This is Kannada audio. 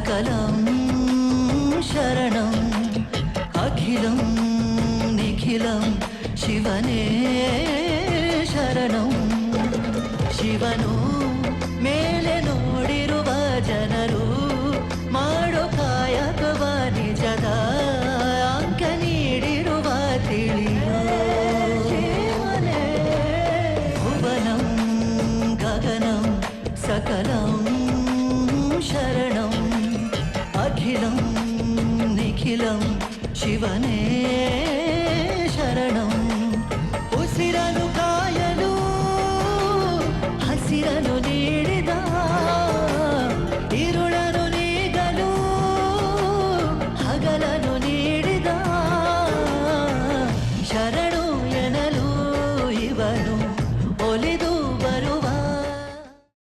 सकलं शरणं अखिलं निखिलं शिवने शरणं ಶಿವನು ಮೇಲೆ ನೋಡಿರುವ ಜನರು ಮಾಡೋ ಕಾಯಕವ ನಿಜದ ಅಂಕ ನೀಡಿರುವ ತಿಳಿಯೋ ಶಿವನೇ ಭುವನಂ ಗಗನಂ ಸಕಲಂ ಶರಣಂ ಅಖಿಲಂ ನಿಖಿಲಂ ಶಿವನೇ ಶರಣಂ ಉಸಿರನು ಕಾಯಲು ಹಸಿರನು ನೀಡಿದ